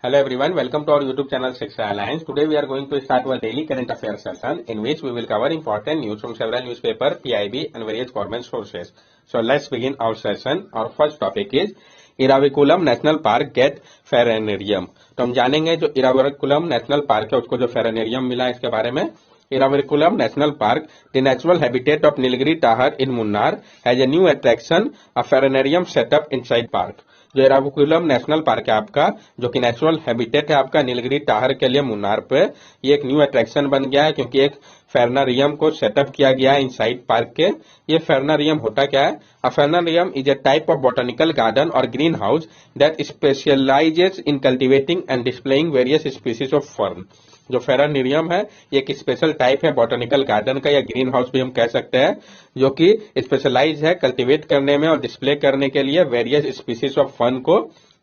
Hello everyone, welcome to our YouTube channel Shiksha Alliance. Today we are going to start our daily current affairs session in which we will cover important news from several newspaper, PIB and various government sources. So let's begin our session. Our first topic is Eravikulam national park get fernarium. तो हम जानेंगे जो Eravikulam national park है उसको जो फेरेनेरियम मिला है इसके बारे में। Eravikulam national park the natural habitat of Nilgiri tahr in Munnar has a new attraction a fernarium setup inside park. जो इराविकुलम नेशनल पार्क है आपका, जो कि नेचुरल हैबिटेट है आपका नीलगिरी टाहर के लिए मुन्नार पे, ये एक न्यू अट्रैक्शन बन गया है क्योंकि एक फेरेनेरियम को सेटअप किया गया है इनसाइड पार्क के। ये फेरेनेरियम होता क्या है? A fernarium is a type of botanical garden or green house that specialises in cultivating and displaying various species of fern. जो फेरेनेरियम है ये एक स्पेशल टाइप है बॉटनिकल गार्डन का, या ग्रीन हाउस भी हम कह सकते हैं, जो कि स्पेशलाइज है कल्टीवेट करने में और डिस्प्ले करने के लिए वेरियस स्पीसीज ऑफ फर्न को।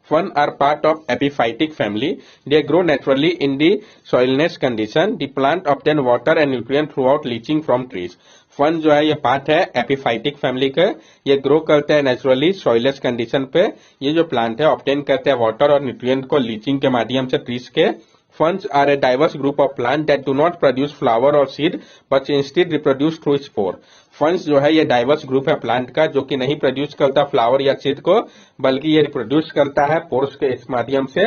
Fern are part of epiphytic family. They grow naturally in the soilless condition. The plant obtain water and nutrient throughout leaching from trees. फन जो है ये पार्ट है एपिफाइटिक फैमिली के, ये ग्रो करते हैं नेचुरली सॉइलेस कंडीशन पे। ये जो प्लांट है ऑब्टेन करते हैं वाटर और न्यूट्रिएंट को लीचिंग के माध्यम से ट्रीज के। Ferns are a diverse group of plants that do not produce flower or seed but instead reproduce through spore. Ferns जो है ये डाइवर्स ग्रुप है प्लांट का, जो कि नहीं प्रोड्यूस करता फ्लावर या सीड को, बल्कि ये रिप्रोड्यूस करता है पोर्स के इस माध्यम से।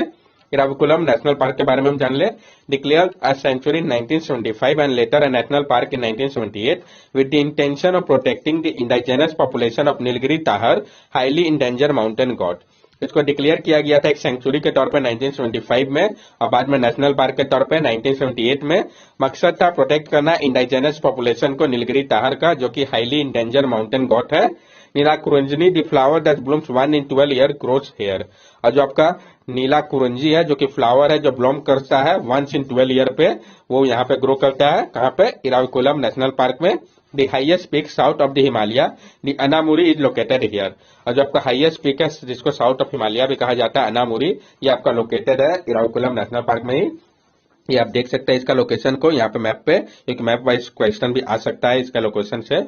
इराविकुलम नेशनल पार्क के बारे में हम जान ले। Declared a sanctuary in 1975 and later a national park in 1978 with the intention of protecting the indigenous population of Nilgiri Tahar, highly endangered mountain goat. इसको डिक्लेयर किया गया था एक सेंचुरी के तौर पे 1975 में और बाद में नेशनल पार्क के तौर पे 1978 में। मकसद था प्रोटेक्ट करना इंडिजिनस पॉपुलेशन को नीलगिरी टाहर का, जो कि हाईली इंडेंजर माउंटेन गॉट है। Neela Kurinji the flower that blooms 1 in 12 year grows here. और जो आपका नीला कुरंजी है जो कि फ्लावर है जो ब्लूम करता है 1 in 12 year पे, वो यहाँ पे ग्रो करता है। कहाँ पे? इराविकुलम नेशनल पार्क में। The highest peak south of the Himalaya, the Anamuri is located here. और जो आपका हाईएस्ट पीक है जिसको साउथ ऑफ हिमालय भी कहा जाता है अनामुरी, ये आपका लोकेटेड है इराविकुलम नेशनल पार्क में ही। ये आप देख सकते हैं इसका लोकेशन को यहाँ पे मैप पे, एक मैप वाइज क्वेश्चन भी आ सकता है इसका लोकेशन से।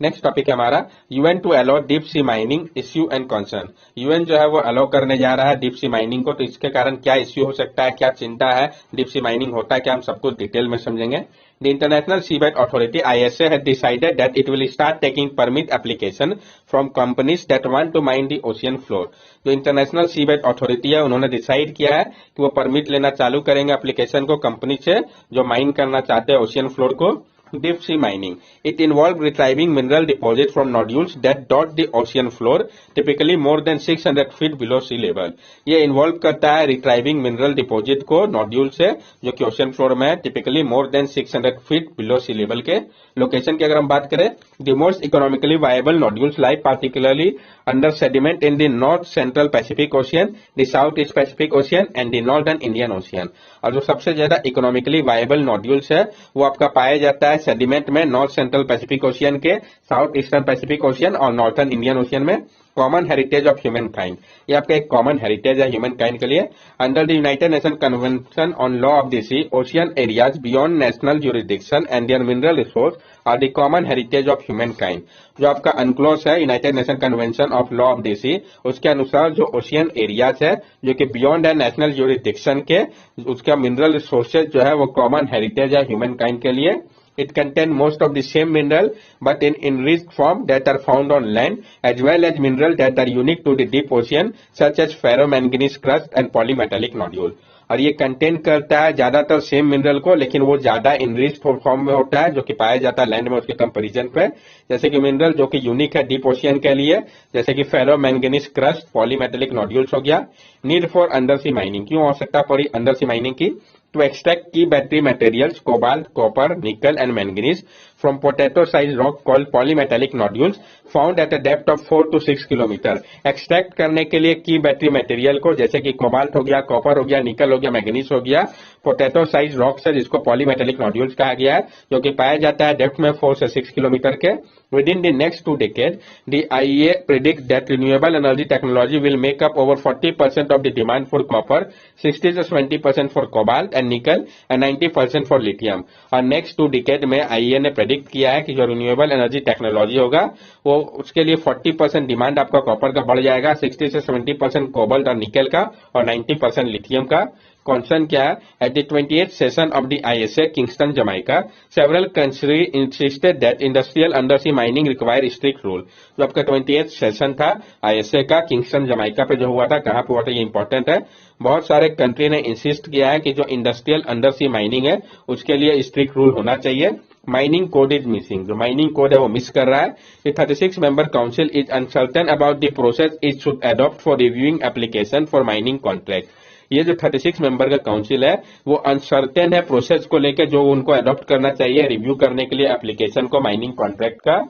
नेक्स्ट टॉपिक है हमारा UN to allow deep sea mining issue and concern. UN जो है वो अलाउ करने जा रहा है डीप सी माइनिंग को, तो इसके कारण क्या इश्यू हो सकता है, क्या चिंता है, डीप सी माइनिंग होता है क्या, हम सबको डिटेल में समझेंगे। The International Seabed Authority (ISA) has decided that it will start taking permit application from companies that want to mine the ocean floor. जो इंटरनेशनल सीबेड अथॉरिटी है उन्होंने डिसाइड किया है कि वो परमिट लेना चालू करेंगे एप्लीकेशन को कंपनी से जो माइन करना चाहते हैं ओशियन फ्लोर को। Deep sea mining. It involves retrieving mineral deposits from nodules that dot the ocean floor, typically more than 600 feet below sea level. ये इन्वॉल्व करता है रिट्राइविंग मिनरल डिपॉजिट को नोड्यूल से, जो कि ओशन फ्लोर में है, typically more than 600 feet below sea level के। लोकेशन की अगर हम बात करें, the most economically viable nodules lie particularly under sediment in the north central Pacific ocean, the south east Pacific ocean and the northern Indian ocean. और जो सबसे ज्यादा इकोनॉमिकली वायबल नोड्यूल्स है वो आपका पाया जाता है सेडिमेंट में नॉर्थ सेंट्रल पैसिफिक ओशियन के, साउथ ईस्टर्न पैसिफिक ओशियन और नॉर्थर्न इंडियन ओशियन में। Common heritage of humankind, ये आपका एक कॉमन हेरिटेज है ह्यूमन काइंड के लिए। Under the United Nation convention on law of the sea, ocean areas beyond national jurisdiction and their mineral resource are the common heritage of humankind. जो आपका UNCLOS है United Nation convention of law of the सी, उसके अनुसार जो ocean areas है जो कि beyond है नेशनल ज्यूरिसडिक्शन के, उसका मिनरल रिसोर्सेज जो है वो कॉमन हेरिटेज है ह्यूमन काइंड के लिए। It contains most of the same mineral but in enriched form that are found on land, as well as minerals that are unique to the deep ocean such as ferromanganese crust and polymetallic nodule. और ये contain करता है ज्यादातर same mineral को, लेकिन वो ज्यादा enriched form में होता है जो कि पाया जाता है लैंड में उसके कंपैरिजन पे। जैसे कि मिनरल जो कि यूनिक है डीप ओशियन के लिए, जैसे कि फेरोमैंगनीज क्रस्ट, पॉलीमेटेलिक नोड्यूल्स हो गया। Need for under sea mining, क्यों आवश्यकता पड़ी अंडर सी माइनिंग की? To extract key battery materials, cobalt, copper, nickel and manganese from potato-sized rock called polymetallic nodules found at a depth of 4 to 6 kilometre. Extract करने के लिए की battery material को, जैसे कि कोबाल्ट हो गया, कॉपर हो गया, निकल हो गया, मैग्नीज हो गया, पोटैटो साइज रॉक्स है जिसको पॉलीमेटेलिक नोड्यूल्स कहा गया है, जो कि पाया जाता है डेप्थ में 4 से 6 किलोमीटर के। Within the next 2 decades, the IEA predicts that renewable energy technology will make up over 40% of the demand for copper, 60 to 70% for cobalt and nickel, and 90% for lithium. और next 2 decades में IEA ने predict किया है कि जो renewable energy technology होगा वो उसके लिए 40% डिमांड आपका कॉपर का बढ़ जाएगा, 60 से 70% कोबाल्ट और निकेल का और 90% लिथियम का। कॉन्सर्न क्या है? At the 28th session of the ISA Kingston Jamaica several country insisted that industrial undersea mining require strict rule. जो आपका 28th सेशन था ISA का किंगस्टन जमाइका पे जो हुआ था, कहां पे हुआ था ये इंपॉर्टेंट है। बहुत सारे कंट्री ने इंसिस्ट किया है कि जो इंडस्ट्रियल अंडरसी माइनिंग है उसके लिए स्ट्रिक्ट रूल होना चाहिए। माइनिंग कोड इज मिसिंग, जो माइनिंग कोड है वो मिस कर रहा है। The 36 member council is uncertain about the process it should adopt for reviewing application for mining contract. ये जो 36 मेंबर का काउंसिल है वो अनसर्टेन है प्रोसेस को लेकर जो उनको अडॉप्ट करना चाहिए रिव्यू करने के लिए एप्लीकेशन को माइनिंग कॉन्ट्रैक्ट का।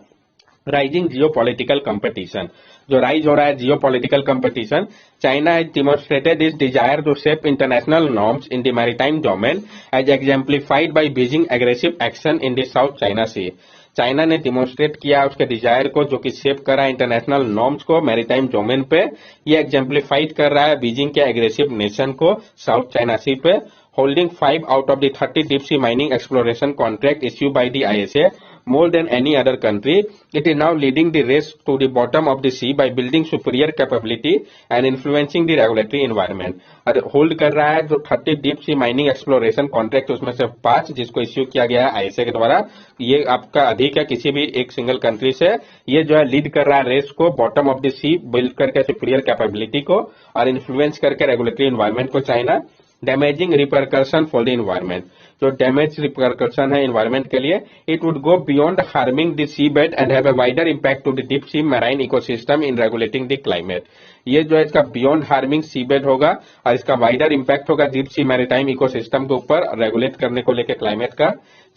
राइजिंग जियो पॉलिटिकल कंपटीशन, जो राइज हो रहा है geopolitical competition, China has demonstrated its desire to shape international norms in the maritime domain as exemplified by Beijing aggressive action in the South China Sea. China ने demonstrate किया उसके Dzire को जो कि shape कर रहा है international norms को मैरीटाइम डोमेन पे। ये एग्जाम्प्लीफाइड कर रहा है बीजिंग के एग्रेसिव नेशन को साउथ चाइना सी पे। Holding 5 out of the 30 deep sea mining exploration contract issue by the ISA more than any other country, it is now leading the race to the bottom of the sea by building superior capability and influencing the regulatory environment. और hold कर रहा है जो 30 deep sea mining exploration contract उसमें से 5 जिसको issue किया गया है ISA के द्वारा, ये आपका अधिक है किसी भी एक सिंगल कंट्री से। ये जो है लीड कर रहा है रेस को bottom of the sea build करके सुपीरियर कैपेबिलिटी को और इन्फ्लुएंस करके रेगुलेटरी एनवायरमेंट को China. Damaging repercussion for the environment, जो डैमेज रिपरकर्शन है इन्वायरमेंट के लिए, it would go beyond harming the sea bed and have a wider impact to the deep sea marine ecosystem in regulating the climate. ये जो है इसका beyond harming सी bed होगा और इसका वाइडर इम्पैक्ट होगा डीप सी मैरीटाइम इकोसिस्टम के ऊपर रेगुलेट करने को लेकर क्लाइमेट का।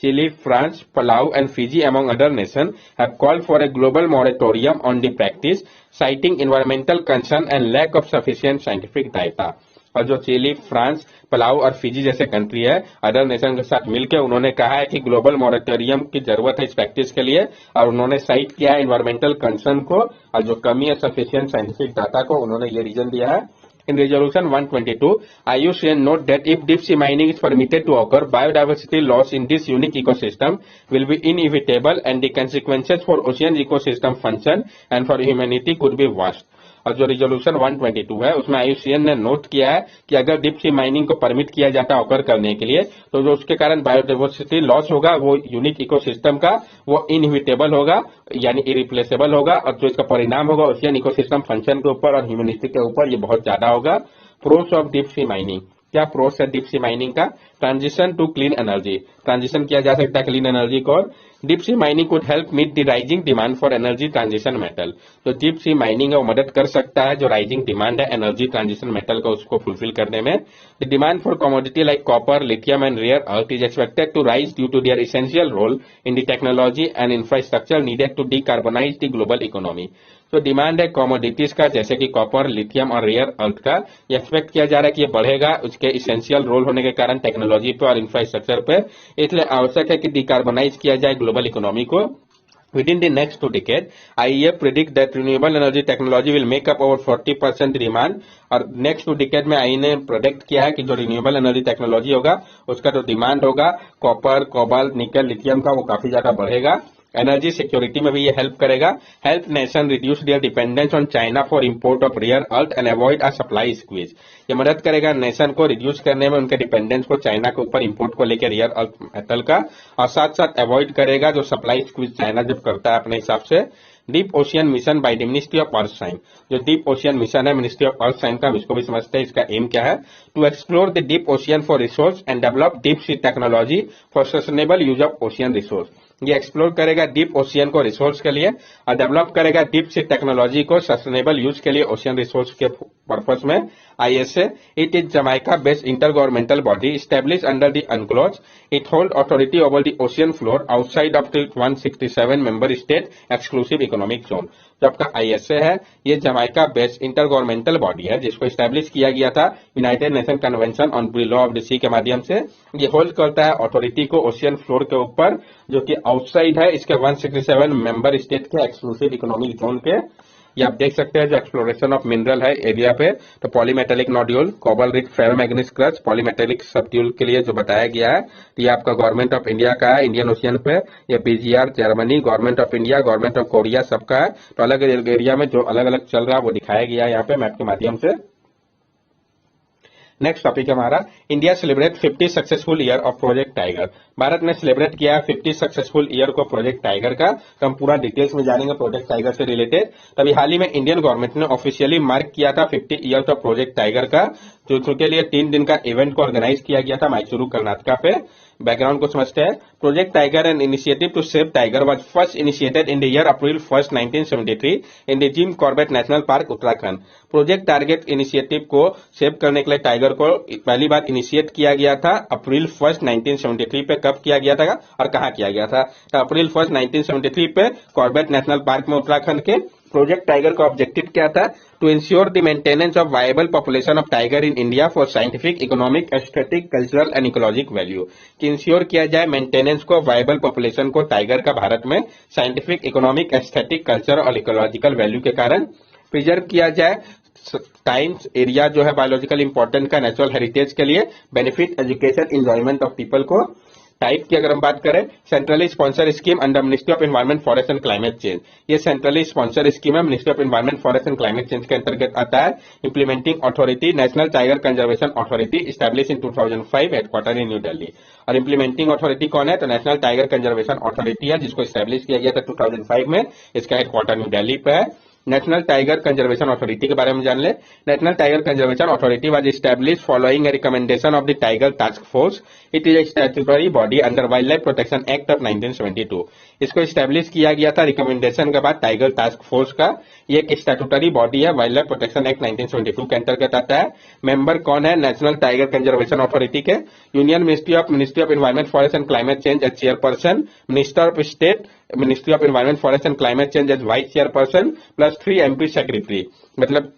Chile, France, Palau and Fiji among other nations have called for a global moratorium on the practice, citing environmental concern and lack of sufficient scientific data। और जो chilli, France, पलाउ और Fiji जैसे country है other nation के साथ मिलकर उन्होंने कहा है कि ग्लोबल मॉरेटोरियम की जरूरत है इस प्रैक्टिस के लिए और उन्होंने साइट किया है एनवायरमेंटल कंसर्न को और जो कमी है सफिशिएंट साइंटिफिक डाटा को, उन्होंने ये रीजन दिया है। In Resolution 122, IUCN note that if deep sea mining is permitted to occur, biodiversity loss in this unique ecosystem will be inevitable and the consequences for ocean ecosystem function and for humanity could be vast। और जो resolution 122 है उसमें IUCN ने note किया है कि अगर deep sea mining को परमिट किया जाता है ऑकर करने के लिए तो जो उसके कारण बायोडाइवर्सिटी लॉस होगा वो यूनिक इकोसिस्टम का वो इनहिबिटेबल होगा यानी इरिप्लेसेबल होगा और जो इसका परिणाम होगा ओशियन इकोसिस्टम फंक्शन के ऊपर और ह्यूमनिटी के ऊपर ये बहुत ज्यादा होगा। Pros of deep sea mining, क्या प्रोस है डीप सी माइनिंग का? Transition to clean energy, transition किया जा सकता है क्लीन एनर्जी को। Deep sea mining could help meet the rising demand for energy transition metal, तो डीप सी माइनिंग है वो मदद कर सकता है जो राइजिंग डिमांड है एनर्जी ट्रांजिशन मेटल का उसको फुलफिल करने में। The demand for commodity like copper, lithium and rare earth is expected to rise due to their essential role in the technology and infrastructure needed to decarbonise the global economy. तो demand है commodities का जैसे कि copper, lithium और rare earth का, ये expect किया जा रहा है कि ये बढ़ेगा उसके इसेंशियल रोल होने के कारण टेक्नोलॉजी पे और इंफ्रास्ट्रक्चर पे, इसलिए आवश्यक है कि डिकार्बोनाइज किया जाए ग्लोबल इकोनॉमी को। Within the next 2 decades, IEA predict that renewable energy technology will make up over 40% demand और नेक्स्ट 2 डिकेड में आई ने प्रोडिक्ट किया है कि जो रिन्यूएबल एनर्जी टेक्नोलॉजी होगा उसका जो डिमांड होगा कॉपर, कोबाल्ट, निकल, लिथियम का वो काफी ज्यादा बढ़ेगा। एनर्जी सिक्योरिटी में भी ये हेल्प करेगा। Help nation reduce their dependence on China for import of rare earth and avoid a supply squeeze. ये मदद करेगा नेशन को रिड्यूस करने में उनके डिपेंडेंस को चाइना के ऊपर इंपोर्ट को लेकर रेयर अर्थ मेटल का, और साथ साथ अवॉइड करेगा जो सप्लाई स्क्वीज चाइना जब करता है अपने हिसाब से। Deep ocean mission by the ministry of earth science, जो डीप ओशियन मिशन है मिनिस्ट्री ऑफ अर्थ साइंस का, इसको भी समझते हैं इसका एम क्या है। To explore the deep ocean for resource and develop deep sea technology for sustainable use of ocean resource. ये एक्सप्लोर करेगा डीप ओशियन को रिसोर्स के लिए और डेवलप करेगा डीप सी टेक्नोलॉजी को सस्टेनेबल यूज के लिए ओशियन रिसोर्स के पर्पस में। ISA, it is Jamaica-based intergovernmental body established under the UNCLOS. It holds authority over the ocean floor outside of the 167 member state exclusive economic zone. जो आपका ISA है ये Jamaica based intergovernmental body है जिसको establish किया गया था United Nation convention on the law of the sea के माध्यम से। ये होल्ड करता है अथॉरिटी को ओशियन फ्लोर के ऊपर जो कि आउटसाइड है इसके 167 मेंबर स्टेट के एक्सक्लूसिव इकोनॉमिक जोन के। ये आप देख सकते हैं जो एक्सप्लोरेशन ऑफ मिनरल है एरिया पे, तो polymetallic nodule, cobalt rich ferromanganese crust, polymetallic सबड्यूल के लिए जो बताया गया है। ये आपका गवर्नमेंट ऑफ इंडिया का है, इंडियन ओशियन पे। ये BGR Germany, government of India, government of Korea सबका है। तो अलग अलग एरिया में जो अलग अलग चल रहा है वो दिखाया गया है यहाँ पे मैप के माध्यम से। नेक्स्ट टॉपिक है हमारा, India celebrate 50 successful year of project tiger. Bharat ने सेलिब्रेट किया है 50 सक्सेसफुल ईयर को प्रोजेक्ट टाइगर का। तो हम पूरा डिटेल्स में जानेंगे प्रोजेक्ट टाइगर से रिलेटेड। तभी हाल ही में इंडियन गवर्नमेंट ने ऑफिशियली मार्क किया था 50 ईयर्स ऑफ प्रोजेक्ट टाइगर का, जो के लिए 3 दिन का इवेंट को ऑर्गेनाइज किया गया था मैसूरू कर्नाटका पे। बैकग्राउंड को समझते हैं। Project Tiger an initiative to save tiger was first initiated in the year April 1, 1973 in the Jim Corbett National Park Uttarakhand. Project target initiative को सेव करने के लिए टाइगर को पहली बार इनिशिएट किया गया था अप्रैल 1, 1973 पे। कब किया गया था और कहां किया गया था? तो अप्रैल 1, 1973 पे कॉर्बेट नेशनल पार्क में उत्तराखंड के। प्रोजेक्ट टाइगर का ऑब्जेक्टिव क्या था? To ensure the maintenance of viable population of tiger in India for scientific, economic, aesthetic, cultural and ecologic value. कि इंश्योर किया जाए मेंटेनेंस को, वायबल पॉपुलेशन को टाइगर का भारत में साइंटिफिक, इकोनॉमिक, एस्थेटिक, कल्चर और इकोलॉजिकल वैल्यू के कारण प्रिजर्व किया जाए। टाइम्स एरिया जो है बायोलॉजिकल इंपॉर्टेंट का नेचुरल हेरिटेज के लिए, benefit, education, enjoyment of people को। टाइप की अगर हम बात करें, centrally sponsor scheme under ministry of environment, forest and climate change. ये सेंट्रली स्पॉन्सर स्कीम है, ministry of environment, forest and climate change के अंतर्गत आता है। Implementing authority, national Tiger Conservation authority, establish in 2005, headquarter in new Delhi. और implementing authority कौन है? तो नेशनल टाइगर कंजर्वेशन अथॉरिटी है, जिसको स्टैब्लिश किया गया था 2005 में। इसका हेडक्वार्टर न्यू दिल्ली पे है। नेशनल टाइगर कंजर्वेशन अथॉरिटी के बारे में जान ले। National Tiger Conservation authority was established following A recommendation of the tiger task force. It is a statutory body under wild life protection act of 1972। इसको establish किया गया था रिकमेंडेशन के बाद टाइगर टास्क फोर्स का। ये एक स्टैट्यूटरी बॉडी है, वाइल्ड लाइफ प्रोटेक्शन एक्ट 1972 के अंतर्गत आता है। मेंबर कौन है नेशनल टाइगर कंजर्वेशन अथॉरिटी के? Union ministry of environment, forest and climate change as chairperson, minister of state, ministry of environment, forest and climate change as vice chairperson, plus 3 MP secretary. मतलब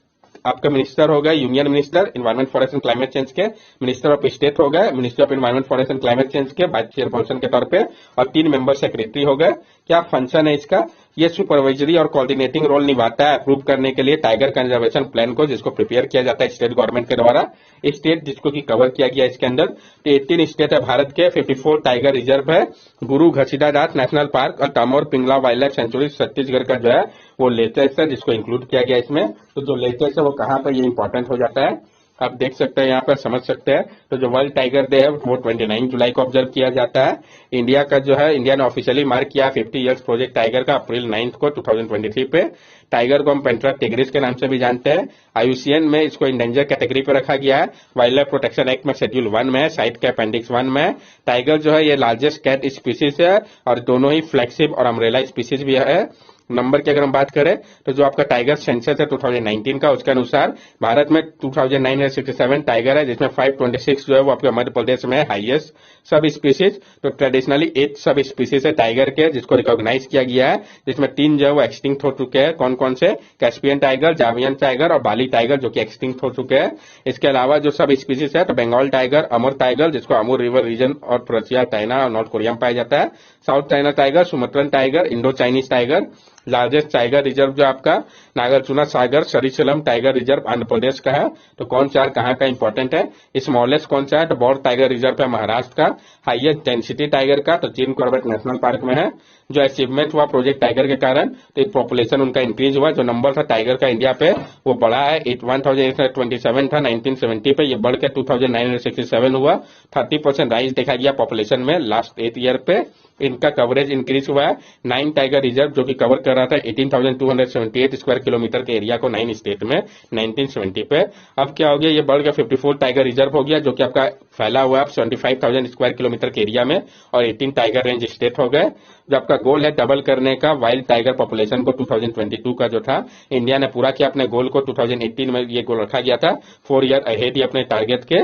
आपका minister हो गए union minister environment, forest and climate change के, minister of state हो गए ministry of environment, forest and climate change के vice chairperson के तौर पे, और 3 मेंबर सेक्रेटरी हो गए। क्या फंक्शन है इसका? ये सुपरवाइजरी और कोऑर्डिनेटिंग रोल निभाता है अप्रूव करने के लिए टाइगर कंजर्वेशन प्लान को, जिसको प्रिपेयर किया जाता है स्टेट गवर्नमेंट के द्वारा। स्टेट जिसको की कवर किया गया इसके अंदर 18 स्टेट है भारत के, 54 टाइगर रिजर्व है, गुरु घसीदास नेशनल पार्क और Tamor Pingla wild life sanctuary Chhattisgarh का जो है वो लेटेस्ट है, जिसको इंक्लूड किया गया इसमें। तो जो लेटेस्ट है वो कहाँ पर ये इंपॉर्टेंट हो जाता है, आप देख सकते हैं यहाँ पर, समझ सकते हैं। तो जो वर्ल्ड टाइगर डे है वो 29 जुलाई को ऑब्जर्व किया जाता है। इंडिया का जो है, इंडिया ने ऑफिशियली मार्क किया 50 इयर्स प्रोजेक्ट टाइगर का अप्रैल 9 को 2023 पे। टाइगर को हम पेंट्रा टिग्रिस के नाम से भी जानते हैं। IUCN में इसको इंडेंजर कैटेगरी पे रखा गया है। वाइल्ड लाइफ प्रोटेक्शन एक्ट में शेड्यूल 1 में है, साइट के अपेंडिक्स 1 में है। टाइगर जो है ये लार्जेस्ट कैट स्पीसीज है और दोनों ही फ्लैगशिप और अम्ब्रेला स्पीसीज भी है। नंबर की अगर हम बात करें तो जो आपका टाइगर सेंसस है 2019 का, उसके अनुसार भारत में 2967 टाइगर है, जिसमें 526 जो है वो आपके मध्य प्रदेश में है हाईएस्ट सब स्पीसीज। तो ट्रेडिशनली 8 सब स्पीसीज है टाइगर के, जिसको रिकॉग्नाइज किया गया है, जिसमें 3 जो है वो एक्सटिंक्ट हो चुके हैं। कौन कौन से? कैस्पियन टाइगर, जावियन टाइगर और बाली टाइगर, जो कि एक्सटिंक्ट हो चुके हैं। इसके अलावा जो सब स्पीसीज है तो बंगाल टाइगर, अमूर टाइगर, जिसको अमूर रिवर रीजन और प्रसिया, चाइना और नॉर्थ कोरिया में पाया जाता है, South China tiger, Sumatran tiger, Indo Chinese tiger. Largest tiger reserve जो आपका नागार्जुना सागर सरिसलम टाइगर रिजर्व आंध्र प्रदेश का है। तो कौन सा कहाँ का इंपॉर्टेंट है? स्मॉलेस्ट कौन सा है? तो बौर टाइगर रिजर्व है महाराष्ट्र का। हाईएस्ट डेंसिटी टाइगर का तो जिम कॉर्बेट नेशनल पार्क में है। जो अचीवमेंट हुआ प्रोजेक्ट टाइगर के कारण, तो पॉपुलेशन उनका इंक्रीज हुआ। जो नंबर था टाइगर का इंडिया पे वो बढ़ा है, 1827 था 1970 पे, ये बढ़ के 2967 हुआ। 30% राइज देखा गया पॉपुलेशन में लास्ट 8 ईयर पे। इनका कवरेज इंक्रीज हुआ है। 9 टाइगर रिजर्व जो कि कवर कर रहा था 18,278 स्क्वायर किलोमीटर के एरिया को 9 स्टेट में 1970 पे, अब क्या हो गया, ये बढ़ गया 54 टाइगर रिजर्व हो गया, जो कि आपका फैला हुआ है 75,000 स्क्वायर किलोमीटर के एरिया में, और 18 टाइगर रेंज स्टेट हो गए। जो आपका गोल है डबल करने का वाइल्ड टाइगर पॉपुलेशन को 2022 का जो था, इंडिया ने पूरा किया अपने गोल को। 2018 में ये गोल रखा गया था, 4 ईयर अहेड ही अपने टारगेट के।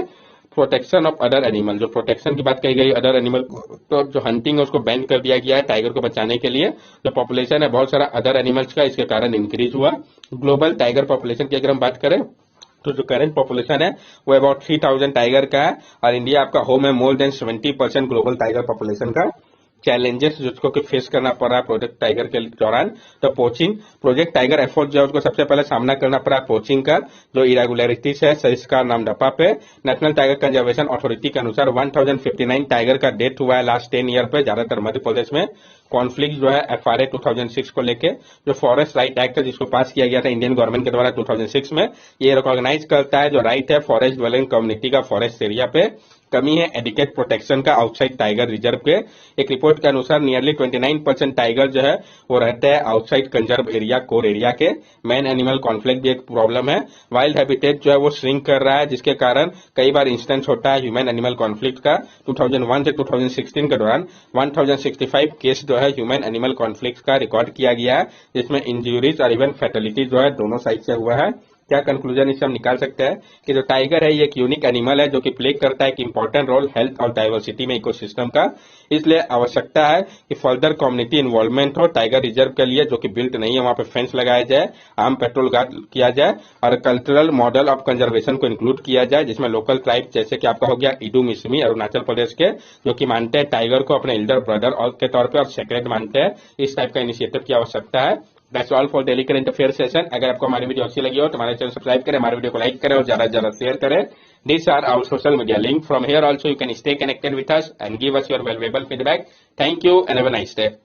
प्रोटेक्शन ऑफ अदर एनिमल, जो प्रोटेक्शन की बात कही गई अदर एनिमल, तो जो हंटिंग है उसको बैन कर दिया गया है टाइगर को बचाने के लिए। जो पॉपुलेशन है बहुत सारा अदर एनिमल्स का इसके कारण इंक्रीज हुआ। ग्लोबल टाइगर पॉपुलेशन की अगर हम बात करें तो जो करंट पॉपुलेशन है वो अबाउट 3000 टाइगर का है, और इंडिया आपका होम है more than 70% global tiger population का। चैलेंजेस जिसको कि फेस करना पड़ रहा है प्रोजेक्ट टाइगर के दौरान। तो पोचिंग, प्रोजेक्ट टाइगर एफर्ट जो है उसको सबसे पहले सामना करना पड़ा पोचिंग का, जो इरेगुलरिटीज है सरिस्का नामदफा पे। नेशनल टाइगर कंजर्वेशन अथॉरिटी के अनुसार 1059 टाइगर का डेथ हुआ है लास्ट 10 ईयर पे, ज्यादातर मध्य प्रदेश में। कॉन्फ्लिक्ट जो है FRA 2006 को लेके, जो फॉरेस्ट राइट एक्ट है जिसको पास किया गया था इंडियन गवर्नमेंट के द्वारा 2006 में, ये रिकॉग्नाइज करता है जो राइट है फॉरेस्ट ड्वेलिंग कम्युनिटी का फॉरेस्ट एरिया पे। कमी है एडिकेट प्रोटेक्शन का आउटसाइड टाइगर रिजर्व के। एक रिपोर्ट के अनुसार नियरली 29% टाइगर जो है वो रहते हैं outside conserve area, core area के। मैन एनिमल कॉन्फ्लिक्ट भी एक प्रॉब्लम है। वाइल्ड हैबिटेट जो है वो श्रिंक कर रहा है, जिसके कारण कई बार इंस्टेंस होता है ह्यूमन एनिमल कॉन्फ्लिक्ट का। 2001 से 2016 के दौरान 1065 केस जो है ह्यूमन एनिमल कॉन्फ्लिक्ट का रिकॉर्ड किया गया है, जिसमें इंजरीज और इवन फैटेलिटी जो है दोनों साइड से हुआ है। क्या कंक्लूजन इससे हम निकाल सकते हैं कि जो टाइगर है ये एक यूनिक एनिमल है जो कि प्ले करता है एक इंपॉर्टेंट रोल हेल्थ और डाइवर्सिटी में इकोसिस्टम का। इसलिए आवश्यकता है कि फर्दर कम्युनिटी इन्वॉल्वमेंट हो टाइगर रिजर्व के लिए, जो कि बिल्ट नहीं है, वहां पे फेंस लगाया जाए, आर्म पेट्रोल गार्ड किया जाए और कल्चरल मॉडल ऑफ कंजर्वेशन को इंक्लूड किया जाए, जिसमें लोकल ट्राइब जैसे कि आपका हो गया इडू मिसमी अरुणाचल प्रदेश के, जो कि मानते हैं टाइगर को अपने एल्डर ब्रदर और के तौर पर और सेक्रेट मानते हैं। इस टाइप का इनिशिएटिव की आवश्यकता है। That's all for daily current affair session. अगर आपको हमारी वीडियो अच्छी लगी हो तो हमारे चैनल सब्सक्राइब करें, हमारे वीडियो को लाइक करें और ज्यादा से ज्यादा शेयर करें। These are our social media link. From here also you can stay connected with us and give us your valuable feedback. Thank you and have a nice day.